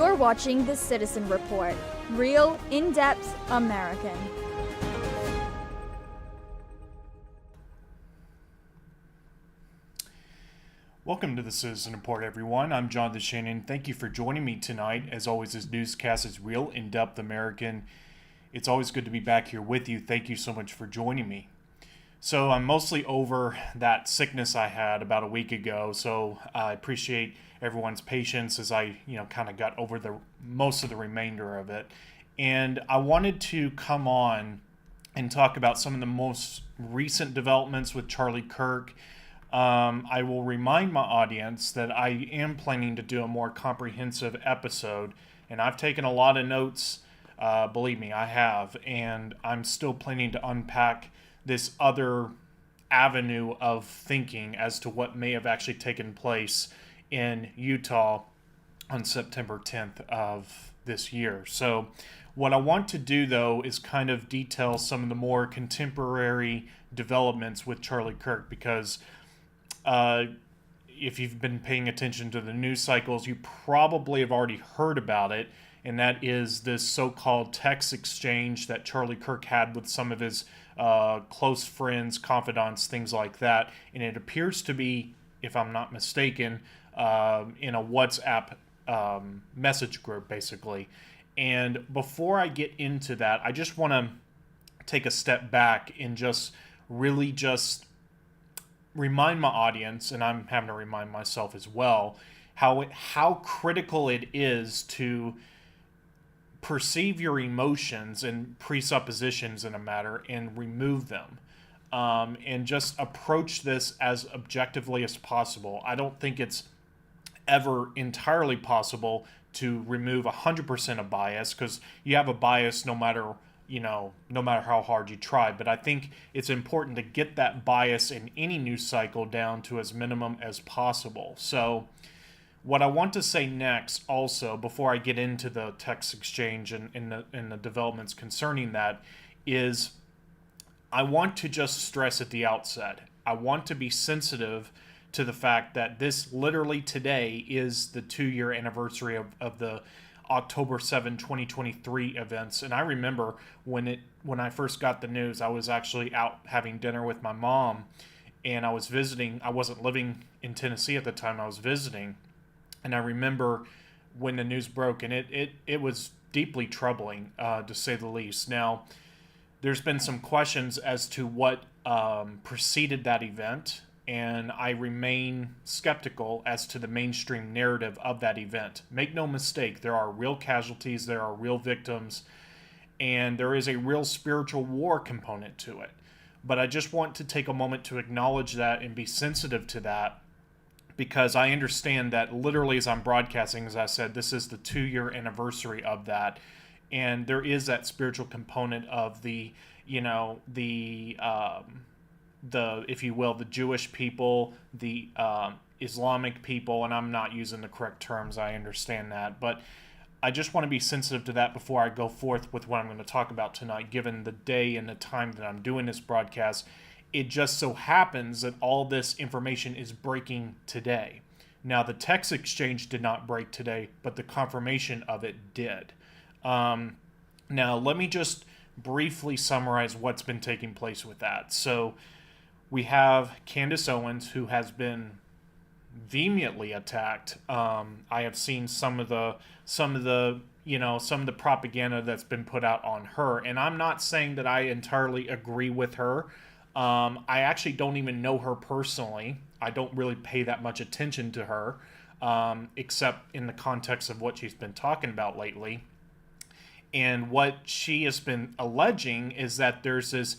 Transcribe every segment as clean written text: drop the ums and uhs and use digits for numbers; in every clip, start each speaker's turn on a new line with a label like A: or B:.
A: You're watching The Citizen Report, real, in-depth American.
B: Welcome to The Citizen Report, everyone. I'm John DeShannon. Thank you for joining me tonight. As always, this newscast is real, in-depth American. It's always good to be back here with you. Thank you so much for joining me. So I'm mostly over that sickness I had about a week ago, so I appreciate everyone's patience as I, kind of got over the most of the remainder of it. And I wanted to come on and talk about some of the most recent developments with Charlie Kirk. I will remind my audience that I am planning to do a more comprehensive episode, and I've taken a lot of notes, believe me, I have, and I'm still planning to unpack this other avenue of thinking as to what may have actually taken place in Utah on September 10th of this year. So what I want to do, though, is kind of detail some of the more contemporary developments with Charlie Kirk, because if you've been paying attention to the news cycles, you probably have already heard about it, and that is this so-called text exchange that Charlie Kirk had with some of his close friends, confidants, things like that. And it appears to be, if I'm not mistaken, in a WhatsApp message group, basically. And before I get into that, I just want to take a step back and just remind my audience, and I'm having to remind myself as well, how critical it is to perceive your emotions and presuppositions in a matter and remove them, and just approach this as objectively as possible. I don't think it's ever entirely possible to remove 100% of bias, because you have a bias no matter how hard you try. But I think it's important to get that bias in any news cycle down to as minimum as possible. So what I want to say next, also, before I get into the text exchange and the developments concerning that, is I want to just stress at the outset, I want to be sensitive to the fact that this literally today is the 2-year anniversary of the October 7, 2023 events. And I remember when I first got the news, I was actually out having dinner with my mom, and I was visiting. I wasn't living in Tennessee at the time, I was visiting. And I remember when the news broke, and it was deeply troubling, to say the least. Now, there's been some questions as to what preceded that event, and I remain skeptical as to the mainstream narrative of that event. Make no mistake, there are real casualties, there are real victims, and there is a real spiritual war component to it. But I just want to take a moment to acknowledge that and be sensitive to that, because I understand that literally as I'm broadcasting, as I said, this is the 2-year anniversary of that. And there is that spiritual component of the if you will, the Jewish people, the Islamic people, and I'm not using the correct terms, I understand that. But I just want to be sensitive to that before I go forth with what I'm going to talk about tonight, given the day and the time that I'm doing this broadcast. It just so happens that all this information is breaking today. Now, the text exchange did not break today, but the confirmation of it did. Now, let me just briefly summarize what's been taking place with that. So, we have Candace Owens, who has been vehemently attacked. I have seen some of the propaganda that's been put out on her, and I'm not saying that I entirely agree with her. I actually don't even know her personally. I don't really pay that much attention to her, except in the context of what she's been talking about lately. And what she has been alleging is that there's this,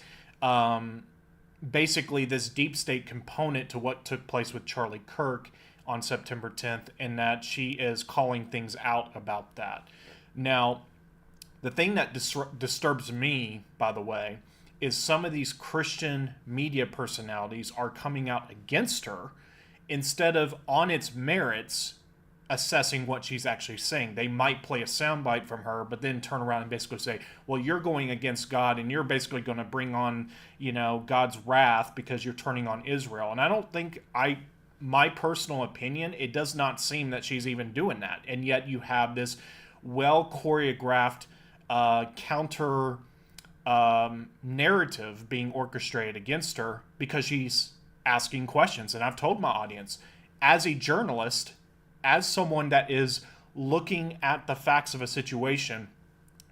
B: basically this deep state component to what took place with Charlie Kirk on September 10th, and that she is calling things out about that. Now, the thing that disturbs me, by the way, is some of these Christian media personalities are coming out against her instead of, on its merits, assessing what she's actually saying. They might play a soundbite from her, but then turn around and basically say, well, you're going against God, and you're basically going to bring on, God's wrath because you're turning on Israel. And I don't think my personal opinion, it does not seem that she's even doing that. And yet you have this well choreographed counter narrative being orchestrated against her because she's asking questions. And I've told my audience, as a journalist, as someone that is looking at the facts of a situation,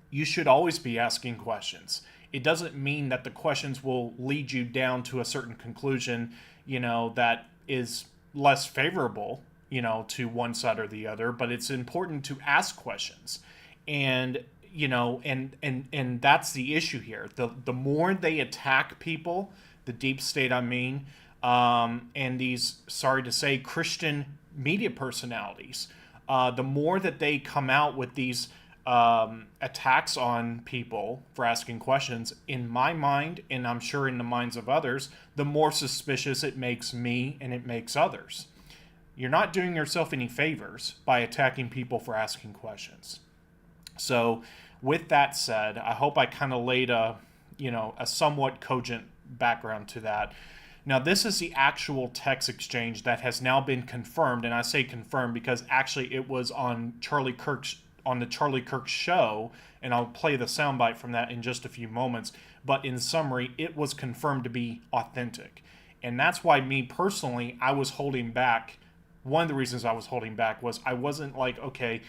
B: you should always be asking questions. It doesn't mean that the questions will lead you down to a certain conclusion, that is less favorable, to one side or the other, but it's important to ask questions. And, and that's the issue here. The more they attack people, the deep state, and these, sorry to say, Christian media personalities, the more that they come out with these attacks on people for asking questions, in my mind, and I'm sure in the minds of others, the more suspicious it makes me and it makes others. You're not doing yourself any favors by attacking people for asking questions. So with that said, I hope I kind of laid a somewhat cogent background to that. Now, this is the actual text exchange that has now been confirmed, and I say confirmed because actually it was on the Charlie Kirk show, and I'll play the soundbite from that in just a few moments. But in summary, it was confirmed to be authentic. And that's why me personally, I was holding back. One of the reasons I was holding back was I wasn't like, okay,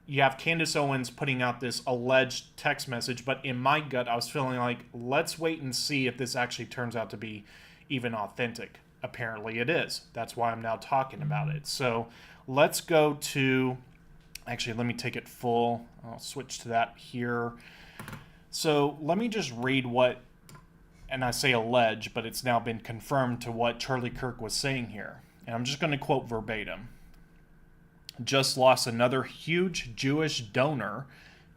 B: you have Candace Owens putting out this alleged text message, but in my gut, I was feeling like, let's wait and see if this actually turns out to be even authentic. Apparently it is. That's why I'm now talking about it. So let's go to... Actually, let me take it full. I'll switch to that here. So let me just read what, and I say allege, but it's now been confirmed to what Charlie Kirk was saying here. And I'm just going to quote verbatim. Just lost another huge Jewish donor,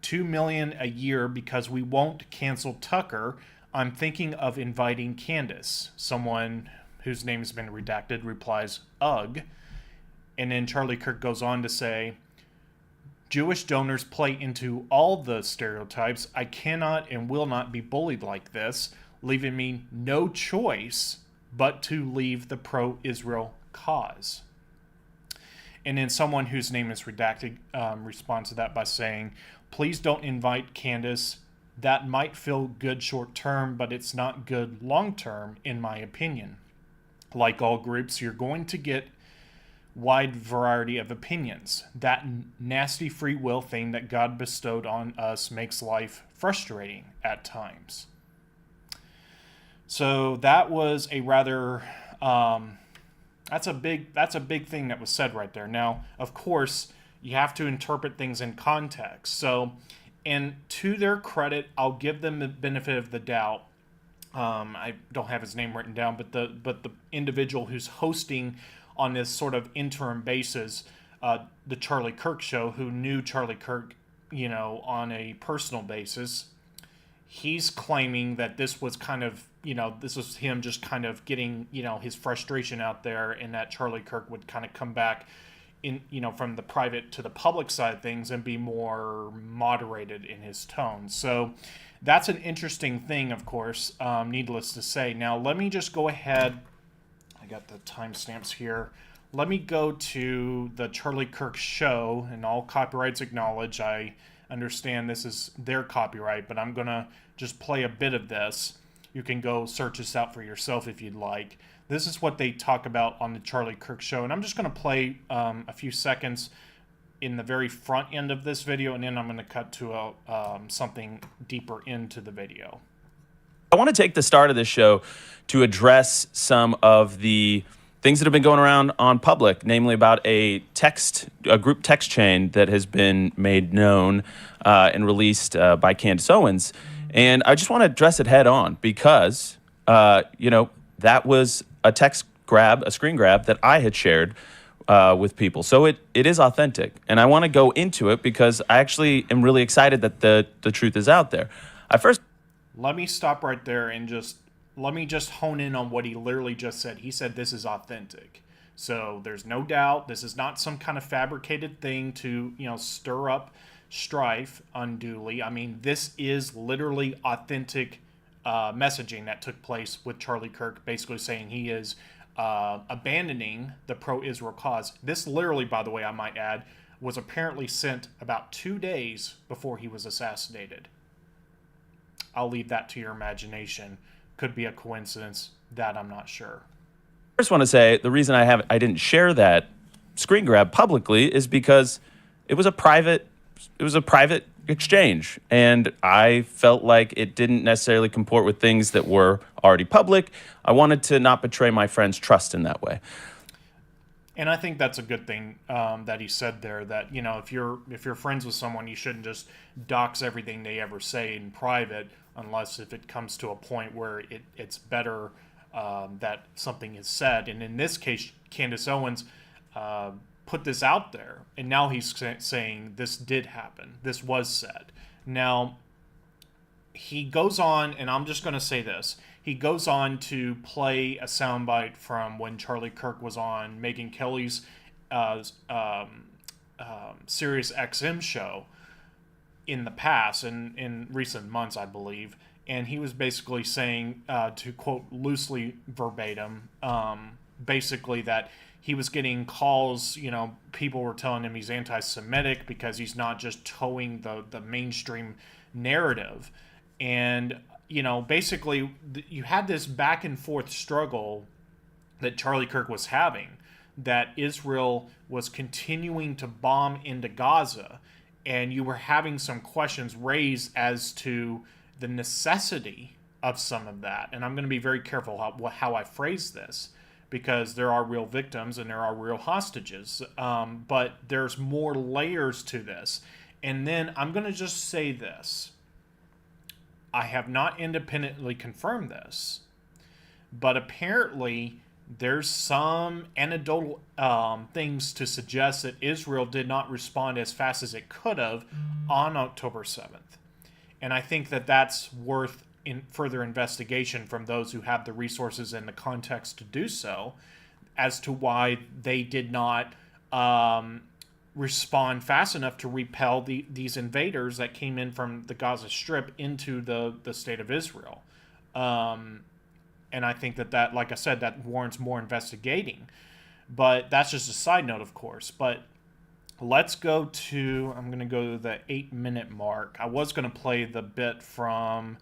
B: $2 million a year because we won't cancel Tucker. I'm thinking of inviting Candace. Someone whose name has been redacted replies, ugh. And then Charlie Kirk goes on to say, Jewish donors play into all the stereotypes. I cannot and will not be bullied like this, leaving me no choice but to leave the pro-Israel cause. And then someone whose name is redacted responds to that by saying, please don't invite Candace. That might feel good short term, but it's not good long term, in my opinion. Like all groups, you're going to get wide variety of opinions. That nasty free will thing that God bestowed on us makes life frustrating at times. So that was a rather that's a big thing that was said right there. Now, of course, you have to interpret things in context. So, and to their credit, I'll give them the benefit of the doubt. I don't have his name written down, but the individual who's hosting on this sort of interim basis, the Charlie Kirk show, who knew Charlie Kirk, on a personal basis, he's claiming that this was kind of, this was him just kind of getting, his frustration out there, and that Charlie Kirk would kind of come back in, from the private to the public side of things and be more moderated in his tone. So that's an interesting thing, of course, needless to say. Now, let me just go ahead. I got the timestamps here. Let me go to the Charlie Kirk show, and all copyrights acknowledged. I understand this is their copyright, but I'm going to just play a bit of this. You can go search this out for yourself if you'd like. This is what they talk about on the Charlie Kirk show, and I'm just going to play a few seconds in the very front end of this video, and then I'm going to cut to something deeper into the video.
C: I want to take the start of this show to address some of the things that have been going around on public, namely about a group text chain that has been made known and released by Candace Owens. And I just want to address it head on because, that was a screen grab that I had shared with people. So it is authentic. And I want to go into it because I actually am really excited that the truth is out there.
B: Let me stop right there and let me just hone in on what he literally just said. He said this is authentic. So there's no doubt this is not some kind of fabricated thing to, stir up strife unduly. I mean, this is literally authentic messaging that took place with Charlie Kirk, basically saying he is abandoning the pro-Israel cause. This literally, by the way, I might add, was apparently sent about 2 days before he was assassinated. I'll leave that to your imagination. Could be a coincidence. That I'm not sure.
C: I just want to say the reason I didn't share that screen grab publicly is because it was a private exchange, and I felt like it didn't necessarily comport with things that were already public. I wanted to not betray my friend's trust in that way.
B: And I think that's a good thing that he said there. That if you're friends with someone, you shouldn't just dox everything they ever say in private, unless if it comes to a point where it's better that something is said. And in this case, Candace Owens put this out there, and now he's saying this did happen. This was said. Now, he goes on, and I'm just going to say this. He goes on to play a soundbite from when Charlie Kirk was on Megyn Kelly's Sirius XM show in the past, in recent months, I believe. And he was basically saying, to quote loosely verbatim, basically that he was getting calls, people were telling him he's anti-Semitic because he's not just towing the mainstream narrative. And, basically you had this back and forth struggle that Charlie Kirk was having, that Israel was continuing to bomb into Gaza, and you were having some questions raised as to the necessity of some of that. And I'm going to be very careful how I phrase this, because there are real victims and there are real hostages. But there's more layers to this. And then I'm going to just say this. I have not independently confirmed this, but apparently there's some anecdotal things to suggest that Israel did not respond as fast as it could have on October 7th. And I think that that's worth further investigation from those who have the resources and the context to do so, as to why they did not respond fast enough to repel these invaders that came in from the Gaza Strip into the state of Israel. And I think that, like I said, that warrants more investigating. But that's just a side note, of course. But let's go to, I'm going to go to the 8-minute mark. I was going to play the bit from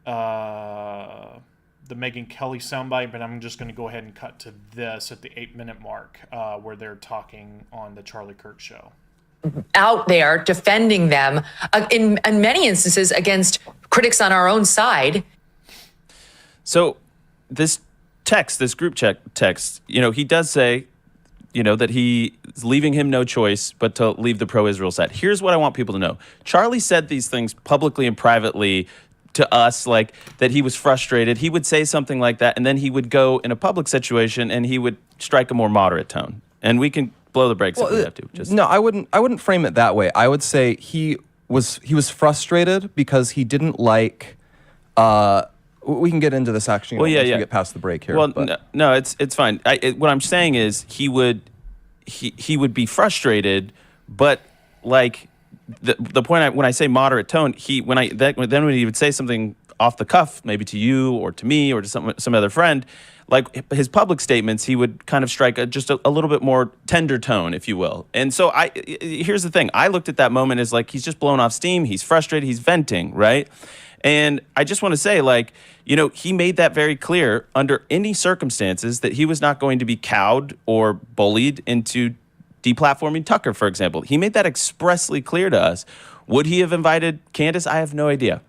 B: the Megyn Kelly soundbite, but I'm just going to go ahead and cut to this at the 8-minute mark, where they're talking on the Charlie Kirk show.
D: Out there defending them in many instances against critics on our own side.
C: So this group chat text, he does say, that he is leaving him no choice but to leave the pro-Israel side. Here's what I want people to know. Charlie said these things publicly and privately to us, like that he was frustrated. He would say something like that, and then he would go in a public situation and he would strike a more moderate tone. And we can blow the brakes if we have to.
E: No, I wouldn't frame it that way. I would say he was frustrated because he didn't like. We can get into this actually once we get past the break here.
C: Well, no, it's fine. What I'm saying is he would be frustrated, but like the point when I say moderate tone, when he would say something off the cuff, maybe to you or to me or to some other friend, like his public statements, he would kind of strike just a little bit more tender tone, if you will. And so here's the thing. I looked at that moment as like he's just blown off steam. He's frustrated. He's venting, right? And I just want to say, like, he made that very clear under any circumstances that he was not going to be cowed or bullied into deplatforming Tucker, for example. He made that expressly clear to us. Would he have invited Candace? I have no idea.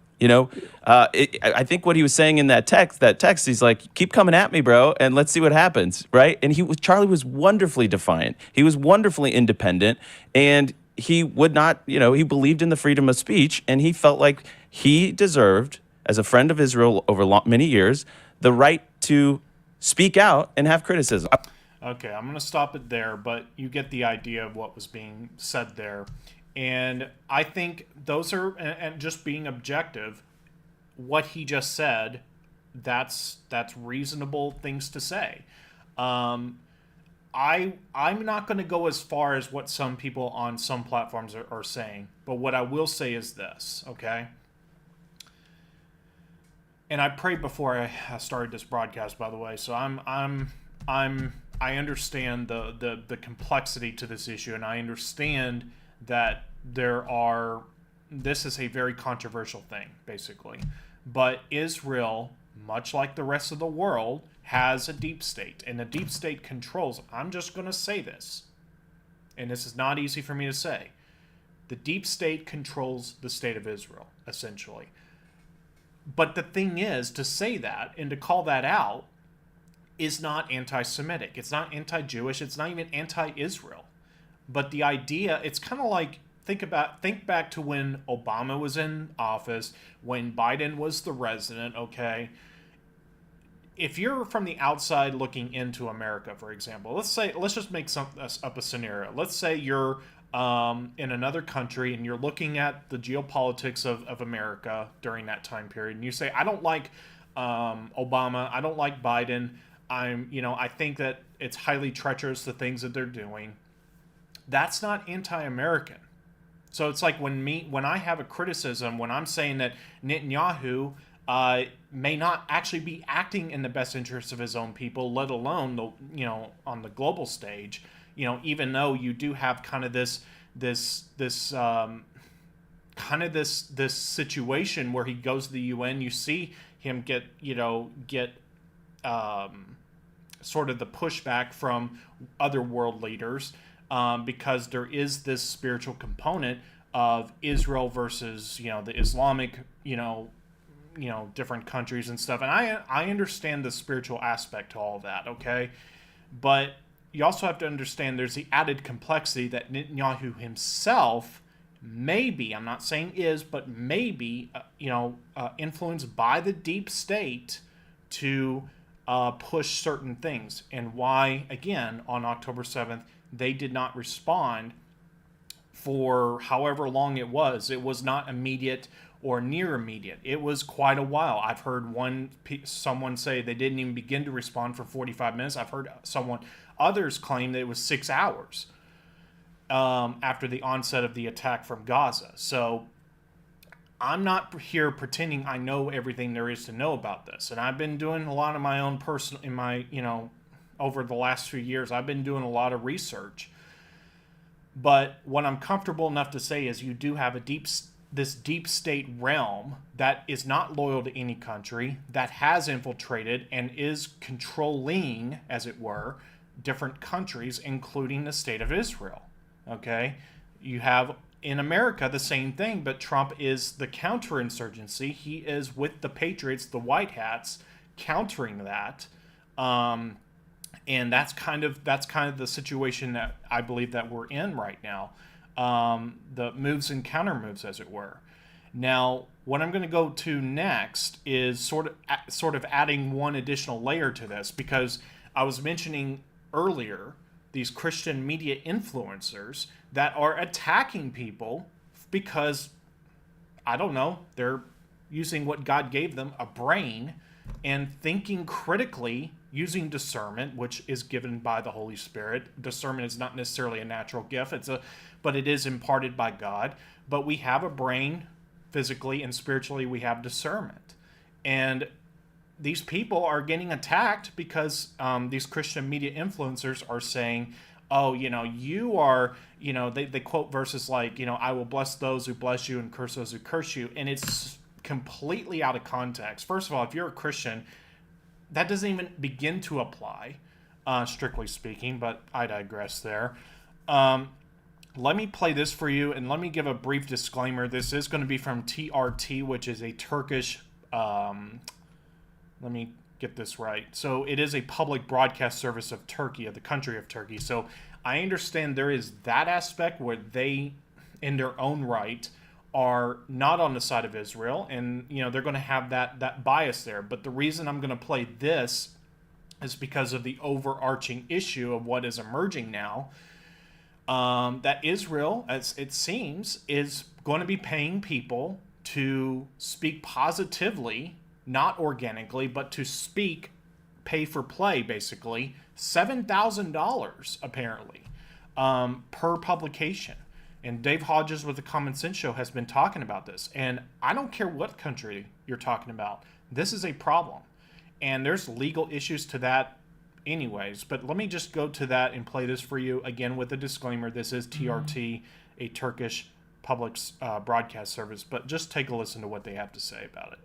C: I think what he was saying in that text, he's like, keep coming at me, bro, and let's see what happens, right? And Charlie was wonderfully defiant. He was wonderfully independent, and he would not, he believed in the freedom of speech, and he felt like he deserved, as a friend of Israel over many years, the right to speak out and have criticism.
B: Okay, I'm going to stop it there, but you get the idea of what was being said there. And I think those are, and just being objective, what he just said, that's reasonable things to say. I'm not going to go as far as what some people on some platforms are saying, but what I will say is this, okay? and I prayed before I started this broadcast, by the way. So I understand the complexity to this issue, and I understand that this is a very controversial thing, basically. But Israel, much like the rest of the world, has a deep state, and the deep state controls. I'm just going to say this, and this is not easy for me to say. The deep state controls the state of Israel, essentially. But the thing is, to say that and to call that out is not anti-Semitic. It's not anti-Jewish. It's not even anti-Israel. But the idea, it's kind of like, think back to when Obama was in office, when Biden was the president, okay? If you're from the outside looking into America, for example, let's just make up a scenario. Let's say you're in another country and you're looking at the geopolitics of America during that time period, and you say, I don't like Obama, I don't like Biden, I think that it's highly treacherous, the things that they're doing. That's not anti-American. So it's like when I have a criticism, when I'm saying that Netanyahu may not actually be acting in the best interest of his own people, let alone on the global stage, even though you do have kind of this situation where he goes to the UN, you see him get sort of the pushback from other world leaders, because there is this spiritual component of Israel versus the Islamic different countries and stuff, and I understand the spiritual aspect to all of that, okay, but you also have to understand there's the added complexity that Netanyahu himself maybe, I'm not saying is, but maybe influenced by the deep state to push certain things, and why, again, on October 7th, they did not respond for however long it was. It was not immediate or near immediate. It was quite a while. I've heard someone say they didn't even begin to respond for 45 minutes. I've heard others claim that it was 6 hours after the onset of the attack from Gaza. So I'm not here pretending I know everything there is to know about this. And I've been doing a lot of my own over the last few years, I've been doing a lot of research. But what I'm comfortable enough to say is you do have this deep state realm that is not loyal to any country, that has infiltrated and is controlling, as it were, different countries, including the state of Israel. Okay? You have in America the same thing, but Trump is the counterinsurgency. He is with the Patriots, the White Hats, countering that. And that's kind of the situation that I believe that we're in right now. The moves and counter moves, as it were. Now, what I'm going to go to next is sort of adding one additional layer to this, because I was mentioning earlier these Christian media influencers that are attacking people because, I don't know, they're using what God gave them, a brain, and thinking critically using discernment, which is given by the Holy Spirit. Discernment is not necessarily a natural gift, but it is imparted by God. But we have a brain, physically and spiritually, we have discernment. And these people are getting attacked because these Christian media influencers are saying, oh, you are, they quote verses like, I will bless those who bless you and curse those who curse you. And it's completely out of context. First of all, if you're a Christian, that doesn't even begin to apply, strictly speaking, but I digress there. Let me play this for you, and let me give a brief disclaimer. This is going to be from TRT, which is a Turkish, let me get this right. So it is a public broadcast service of Turkey, of the country of Turkey. So I understand there is that aspect where they, in their own right, are not on the side of Israel, and they're going to have that bias there. But the reason I'm going to play this is because of the overarching issue of what is emerging now, that Israel, as it seems, is going to be paying people to speak positively, not organically, but to speak pay for play, basically, $7,000 apparently per publication. And Dave Hodges with the Common Sense Show has been talking about this. And I don't care what country you're talking about. This is a problem. And there's legal issues to that anyways. But let me just go to that and play this for you again with a disclaimer. This is TRT, a Turkish public broadcast service. But just take a listen to what they have to say about it.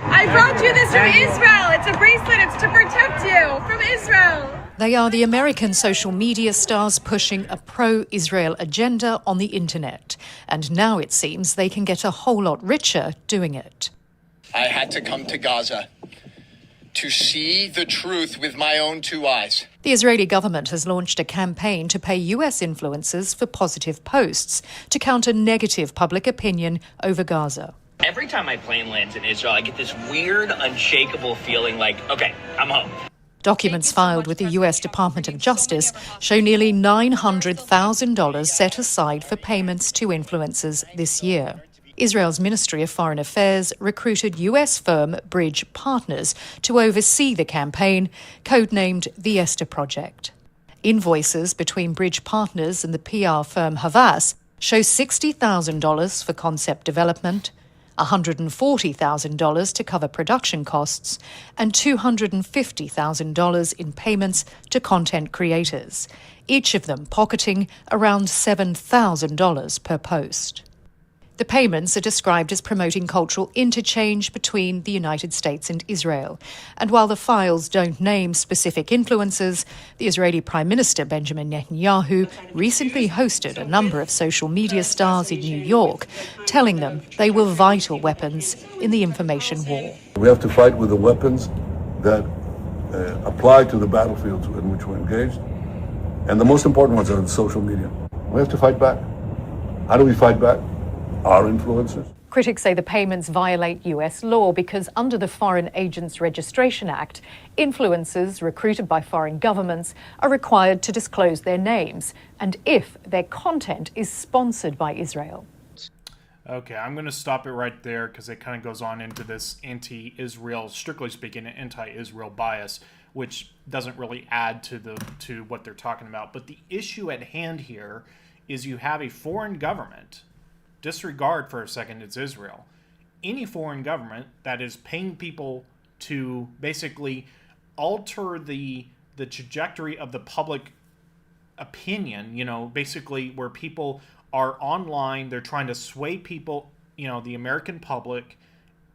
F: I brought you this from Israel. It's a bracelet. It's to protect you from Israel.
G: They are the American social media stars pushing a pro-Israel agenda on the internet. And now it seems they can get a whole lot richer doing it.
H: I had to come to Gaza to see the truth with my own two eyes.
G: The Israeli government has launched a campaign to pay US influencers for positive posts to counter negative public opinion over Gaza.
I: Every time my plane lands in Israel, I get this weird, unshakable feeling like, okay, I'm home.
G: Documents filed with the US Department of Justice show nearly $900,000 set aside for payments to influencers this year. Israel's Ministry of Foreign Affairs recruited US firm Bridge Partners to oversee the campaign, codenamed the Esther Project. Invoices between Bridge Partners and the PR firm Havas show $60,000 for concept development, $140,000 to cover production costs, and $250,000 in payments to content creators, each of them pocketing around $7,000 per post. The payments are described as promoting cultural interchange between the United States and Israel. And while the files don't name specific influencers, the Israeli Prime Minister Benjamin Netanyahu recently hosted a number of social media stars in New York, telling them they were vital weapons in the information war.
J: We have to fight with the weapons that apply to the battlefields in which we're engaged. And the most important ones are in social media. We have to fight back. How do we fight back? Our influencers.
G: Critics say the payments violate US law because under the Foreign Agents Registration Act, influencers recruited by foreign governments are required to disclose their names and if their content is sponsored by Israel.
B: Okay, I'm going to stop it right there because it kind of goes on into this anti-Israel, strictly speaking, anti-Israel bias, which doesn't really add to what they're talking about. But the issue at hand here is you have a foreign government. Disregard for a second, it's Israel. Any foreign government that is paying people to basically alter the trajectory of the public opinion, basically where people are online, they're trying to sway people, the American public,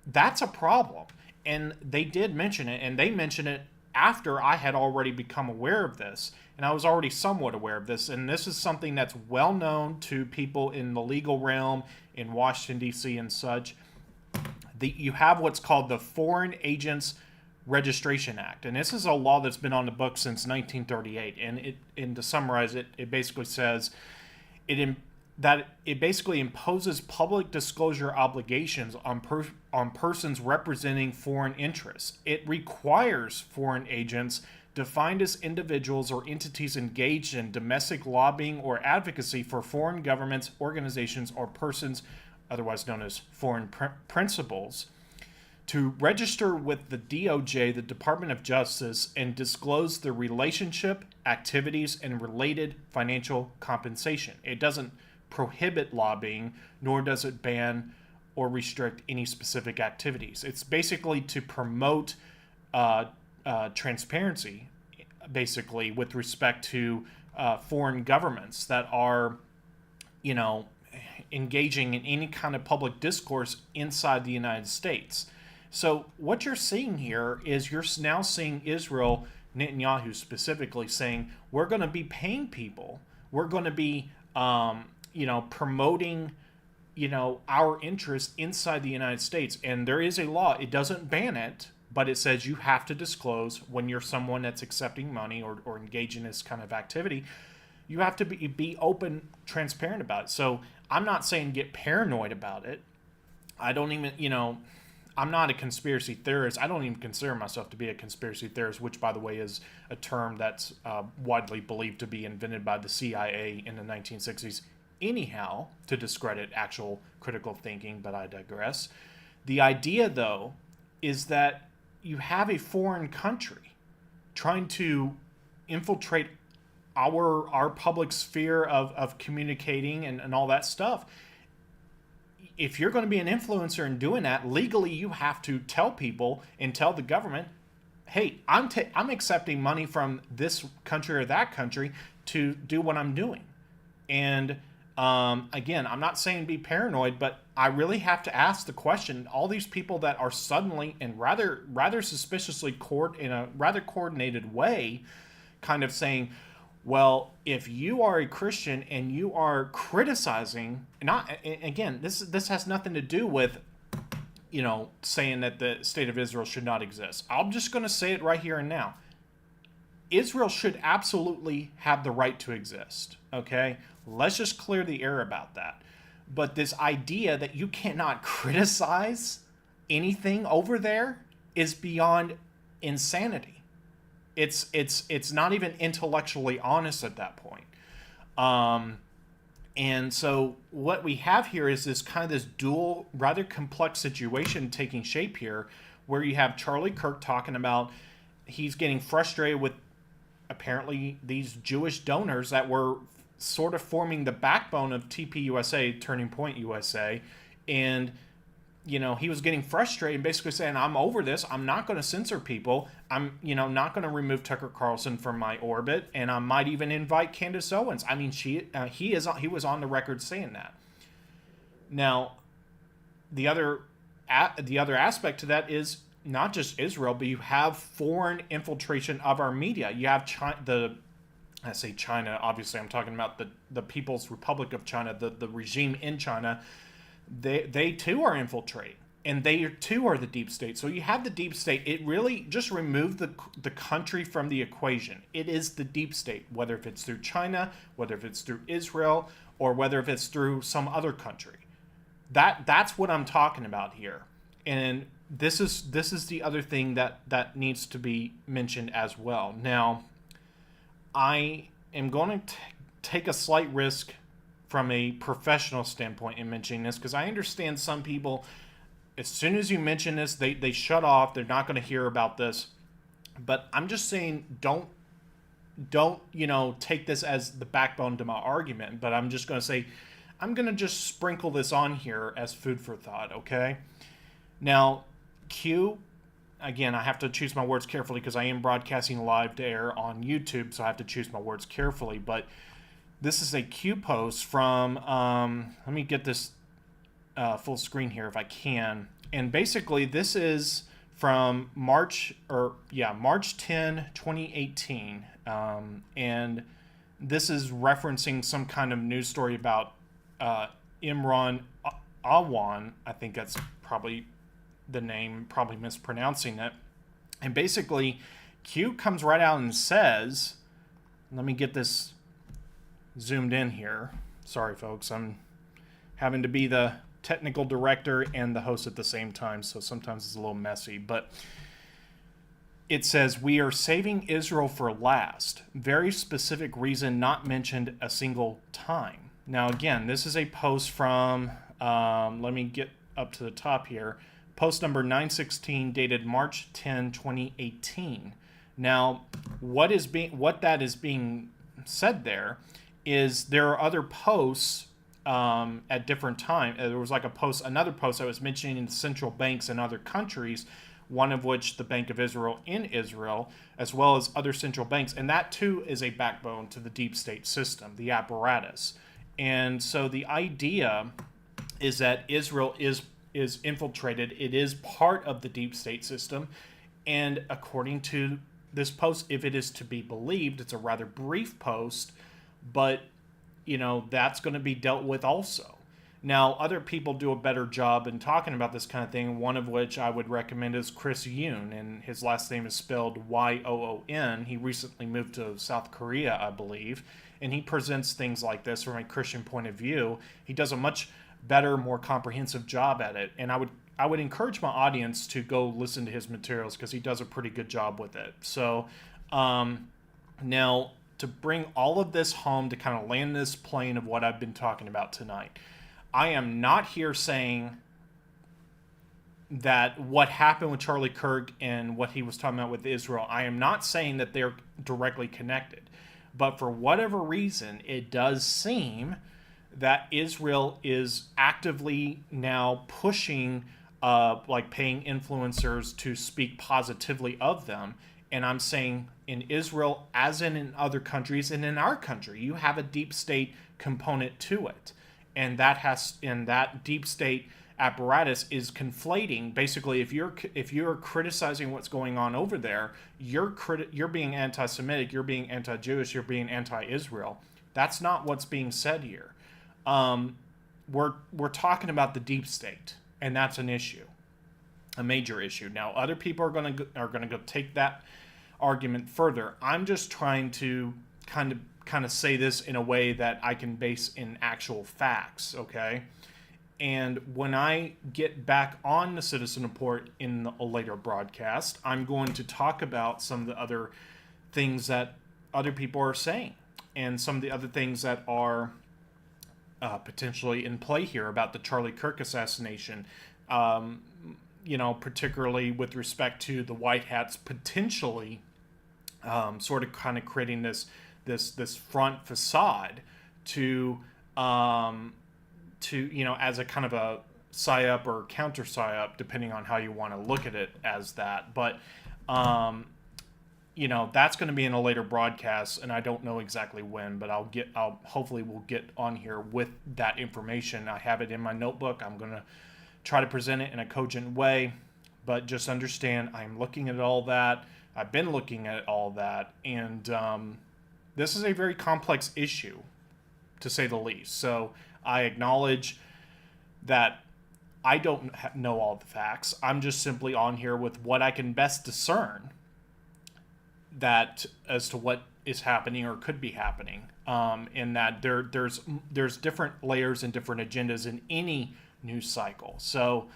B: that's a problem. And they did mention it, and they mentioned it after I had already become aware of this. And I was already somewhat aware of this. And this is something that's well known to people in the legal realm in Washington, D.C. and such. You have what's called the Foreign Agents Registration Act. And this is a law that's been on the books since 1938. And to summarize it, it basically says that it basically imposes public disclosure obligations on persons representing foreign interests. It requires foreign agents defined as individuals or entities engaged in domestic lobbying or advocacy for foreign governments, organizations, or persons, otherwise known as foreign principals, to register with the DOJ, the Department of Justice, and disclose the relationship, activities, and related financial compensation. It doesn't prohibit lobbying, nor does it ban or restrict any specific activities. It's basically to promote transparency, basically, with respect to foreign governments that are, engaging in any kind of public discourse inside the United States. So what you're seeing here is you're now seeing Israel, Netanyahu specifically, saying, we're going to be paying people, we're going to be, promoting, our interests inside the United States. And there is a law, it doesn't ban it, but it says you have to disclose when you're someone that's accepting money or engaged in this kind of activity. You have to be open, transparent about it. So I'm not saying get paranoid about it. I don't even, I'm not a conspiracy theorist. I don't even consider myself to be a conspiracy theorist, which, by the way, is a term that's widely believed to be invented by the CIA in the 1960s anyhow, to discredit actual critical thinking, but I digress. The idea, though, is that you have a foreign country trying to infiltrate our public sphere of communicating and all that stuff. if you're going to be an influencer and doing that, legally you have to tell people and tell the government, hey, I'm accepting money from this country or that country to do what I'm doing. And again, I'm not saying be paranoid, but I really have to ask the question, all these people that are suddenly and rather suspiciously in a rather coordinated way kind of saying, well, if you are a Christian and you are criticizing, again, this has nothing to do with, saying that the state of Israel should not exist. I'm just going to say it right here and now. Israel should absolutely have the right to exist, okay? Let's just clear the air about that. But this idea that you cannot criticize anything over there is beyond insanity. It's not even intellectually honest at that point. And so what we have here is this kind of this dual, rather complex situation taking shape here, where you have Charlie Kirk talking about he's getting frustrated with apparently these Jewish donors that were sort of forming the backbone of TPUSA, Turning Point USA, and he was getting frustrated and basically saying, I'm over this. I'm not going to censor people. I'm, not going to remove Tucker Carlson from my orbit. And I might even invite Candace Owens. I mean, he was on the record saying that. Now, the other aspect to that is not just Israel, but you have foreign infiltration of our media. You have China, obviously I'm talking about the People's Republic of China, the regime in China. They too are infiltrating, and they too are the deep state. So you have the deep state. It really just removed the country from the equation. It is the deep state, whether if it's through China, whether if it's through Israel, or whether if it's through some other country. That's what I'm talking about here. And this is the other thing that needs to be mentioned as well. Now, I am going to take a slight risk from a professional standpoint in mentioning this, because I understand some people, as soon as you mention this, they shut off. They're not going to hear about this. But I'm just saying, don't take this as the backbone to my argument. But I'm just going to say, I'm going to just sprinkle this on here as food for thought, okay? Now, Q, again, I have to choose my words carefully because I am broadcasting live to air on YouTube, so I have to choose my words carefully. But this is a Q post from, let me get this full screen here if I can. And basically, this is from March 10, 2018. And this is referencing some kind of news story about Imran Awan. I think that's probably the name, probably mispronouncing it. And basically, Q comes right out and says, let me get this zoomed in here. Sorry, folks. I'm having to be the technical director and the host at the same time, so sometimes it's a little messy. But it says, we are saving Israel for last. Very specific reason not mentioned a single time. Now, again, this is a post from, let me get up to the top here. Post number 916, dated March 10, 2018. Now, what that is being said there is there are other posts at different times. There was like another post that was mentioning central banks in other countries, one of which the Bank of Israel in Israel, as well as other central banks. And that too is a backbone to the deep state system, the apparatus. And so the idea is that Israel is infiltrated. It is part of the deep state system. And according to this post, if it is to be believed, it's a rather brief post, but that's going to be dealt with also. Now, other people do a better job in talking about this kind of thing, one of which I would recommend is Chris Yoon, and his last name is spelled Yoon. He recently moved to South Korea, I believe, and he presents things like this from a Christian point of view. He does a much better, more comprehensive job at it, and I would encourage my audience to go listen to his materials because he does a pretty good job with it. So now, to bring all of this home, to kind of land this plane of what I've been talking about tonight, I am not here saying that what happened with Charlie Kirk and what he was talking about with Israel, I am not saying that they're directly connected. But for whatever reason, it does seem that Israel is actively now pushing, like paying influencers to speak positively of them. And I'm saying in Israel, as in other countries, and in our country, you have a deep state component to it. And that deep state apparatus is conflating. Basically, if you're criticizing what's going on over there, you're being anti-Semitic, you're being anti-Jewish, you're being anti-Israel. That's not what's being said here. We're talking about the deep state, and that's an issue, a major issue. Now, other people are going to go take that argument further. I'm just trying to kind of say this in a way that I can base in actual facts, okay? And when I get back on the Citizen Report in a later broadcast, I'm going to talk about some of the other things that other people are saying, and some of the other things that are potentially in play here about the Charlie Kirk assassination. Particularly with respect to the White Hats potentially sort of kind of creating this front facade to as a kind of a psyop or counter psyop, depending on how you want to look at it as that. But that's going to be in a later broadcast, and I don't know exactly when, but hopefully we'll get on here with that information. I have it in my notebook. I'm going to try to present it in a cogent way, but just understand I'm looking at all that. I've been looking at all that, and this is a very complex issue, to say the least. So I acknowledge that I don't know all the facts. I'm just simply on here with what I can best discern that as to what is happening or could be happening, in that there's different layers and different agendas in any news cycle. So,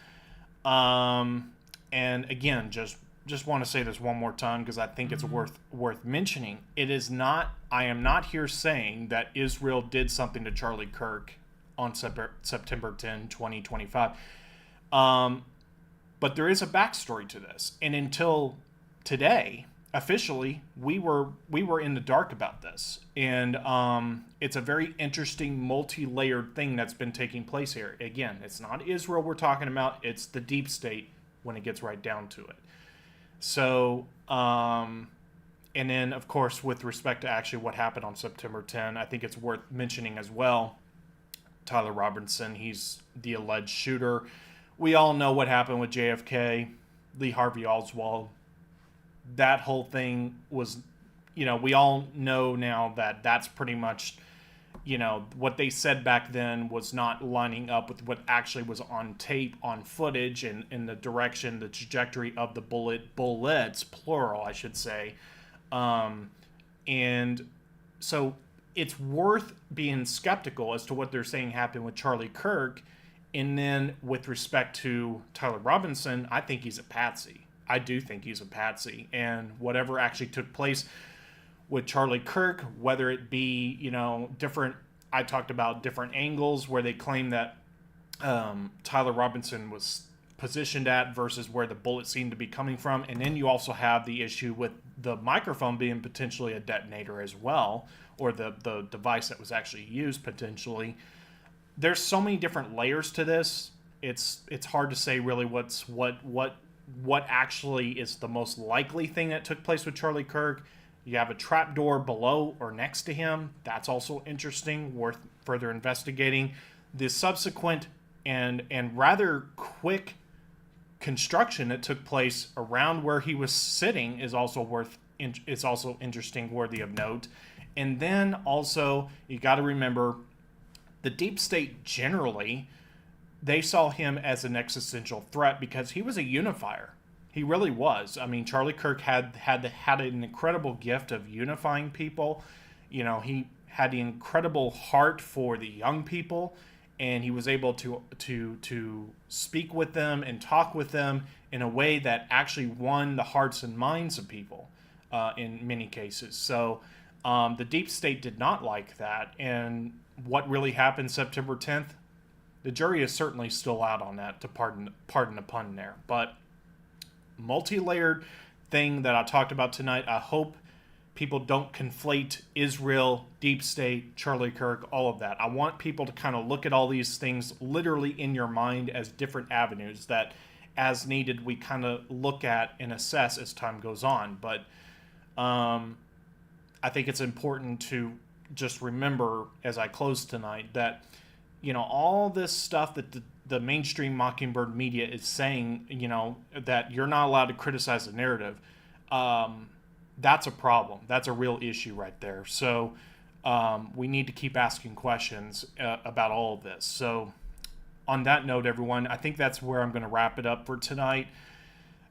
B: and again, just want to say this one more time because I think it's worth mentioning. I am not here saying that Israel did something to Charlie Kirk on September 10, 2025. But there is a backstory to this, and until today, officially, we were in the dark about this, and it's a very interesting multi-layered thing that's been taking place here. Again, it's not Israel we're talking about; it's the deep state when it gets right down to it. So, and then of course, with respect to actually what happened on September 10, I think it's worth mentioning as well. Tyler Robinson, he's the alleged shooter. We all know what happened with JFK, Lee Harvey Oswald. That whole thing was, we all know now that that's pretty much, what they said back then was not lining up with what actually was on tape, on footage, and in the direction, the trajectory of the bullets, plural, I should say. And so it's worth being skeptical as to what they're saying happened with Charlie Kirk. And then with respect to Tyler Robinson, I think he's a patsy. I do think he's a patsy. And whatever actually took place with Charlie Kirk, whether it be, different, I talked about different angles where they claim that Tyler Robinson was positioned at versus where the bullet seemed to be coming from. And then you also have the issue with the microphone being potentially a detonator as well, or the device that was actually used potentially. There's so many different layers to this. It's hard to say really what actually is the most likely thing that took place with Charlie Kirk. You have a trapdoor below or next to him. That's also interesting, worth further investigating. The subsequent and rather quick construction that took place around where he was sitting is also interesting, worthy of note. And then also, you got to remember, the deep state generally, they saw him as an existential threat because he was a unifier. He really was. I mean, Charlie Kirk had an incredible gift of unifying people. He had the incredible heart for the young people, and he was able to speak with them and talk with them in a way that actually won the hearts and minds of people in many cases. So the deep state did not like that. And what really happened September 10th, the jury is certainly still out on that, to pardon the pun there. But multi-layered thing that I talked about tonight, I hope people don't conflate Israel, deep state, Charlie Kirk, all of that. I want people to kind of look at all these things literally in your mind as different avenues that, as needed, we kind of look at and assess as time goes on. But I think it's important to just remember, as I close tonight, that, you know, all this stuff that the mainstream Mockingbird media is saying, you know, that you're not allowed to criticize the narrative, that's a problem. That's a real issue right there. So we need to keep asking questions about all of this. So on that note, everyone, I think that's where I'm going to wrap it up for tonight.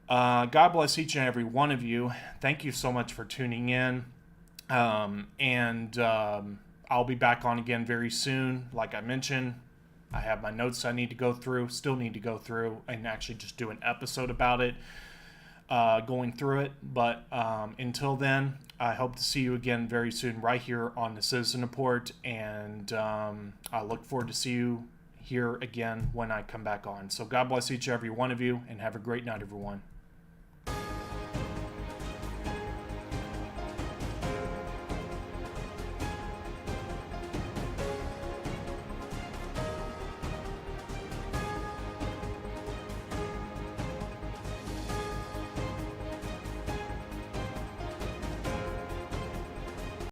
B: God bless each and every one of you. Thank you so much for tuning in. I'll be back on again very soon. Like I mentioned, I have my notes I need to go through, still need to go through, and actually just do an episode about it, going through it. But until then, I hope to see you again very soon right here on the Citizen Report, and I look forward to see you here again when I come back on. So God bless each and every one of you, and have a great night, everyone.